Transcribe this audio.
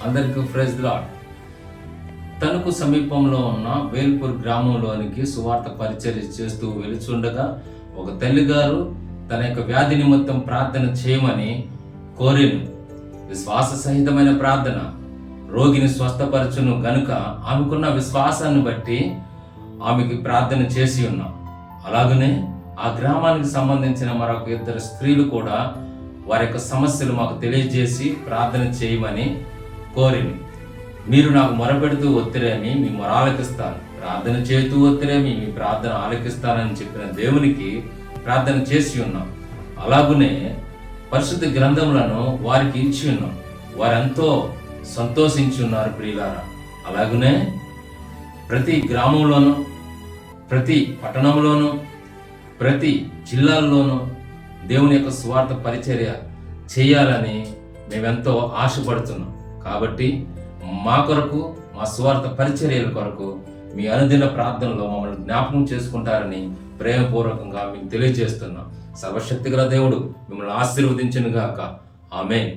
అందరికీ praise the lord. Tanuku సమీపంలో ఉన్న వేల్పూర్ గ్రామంలోనికి సువార్త పరిచర్య చేస్తూ వెలుచుండగా ఒక తల్లిగారు తన యొక్క వ్యాధి నిమిత్తం ప్రార్థన చేయమని కోరిను. విశ్వాస సహితమైన ప్రార్థన రోగిని స్వస్థపరచును గనుక ఆమెకున్న విశ్వాసాన్ని బట్టి ఆమెకి ప్రార్థన చేసి ఉన్నాం. అలాగనే ఆ గ్రామానికి సంబంధించిన మరొక ఇద్దరు స్త్రీలు కూడా వారి యొక్క సమస్యలు మాకు తెలియజేసి ప్రార్థన చేయమని కోరిని. మీరు నాకు మొరపెడుతూ ఒత్తిరేమి మీ మొర ఆలకిస్తాను, ప్రార్థన చేస్తూ ఒత్తిరేమి మీ ప్రార్థన ఆలకిస్తానని చెప్పిన దేవునికి ప్రార్థన చేసి ఉన్నాం. అలాగునే పరిశుద్ధ గ్రంథములను వారికి ఇచ్చి ఉన్నాం. వారెంతో సంతోషించి ఉన్నారు ప్రియులారా. అలాగునే ప్రతి గ్రామంలోనూ, ప్రతి పట్టణంలోనూ, ప్రతి జిల్లాల్లోనూ దేవుని యొక్క స్వార్థ పరిచర్య చేయాలని మేమెంతో ఆశపడుతున్నాం. కాబట్టి మా కొరకు, మా స్వార్థ పరిచర్యల కొరకు మీ అనుదిన ప్రార్థనలో మమ్మల్ని జ్ఞాపకం చేసుకుంటారని ప్రేమపూర్వకంగా మీకు తెలియజేస్తున్నాం. సర్వశక్తిగల దేవుడు మిమ్మల్ని ఆశీర్వదించును గాక. ఆమేన్.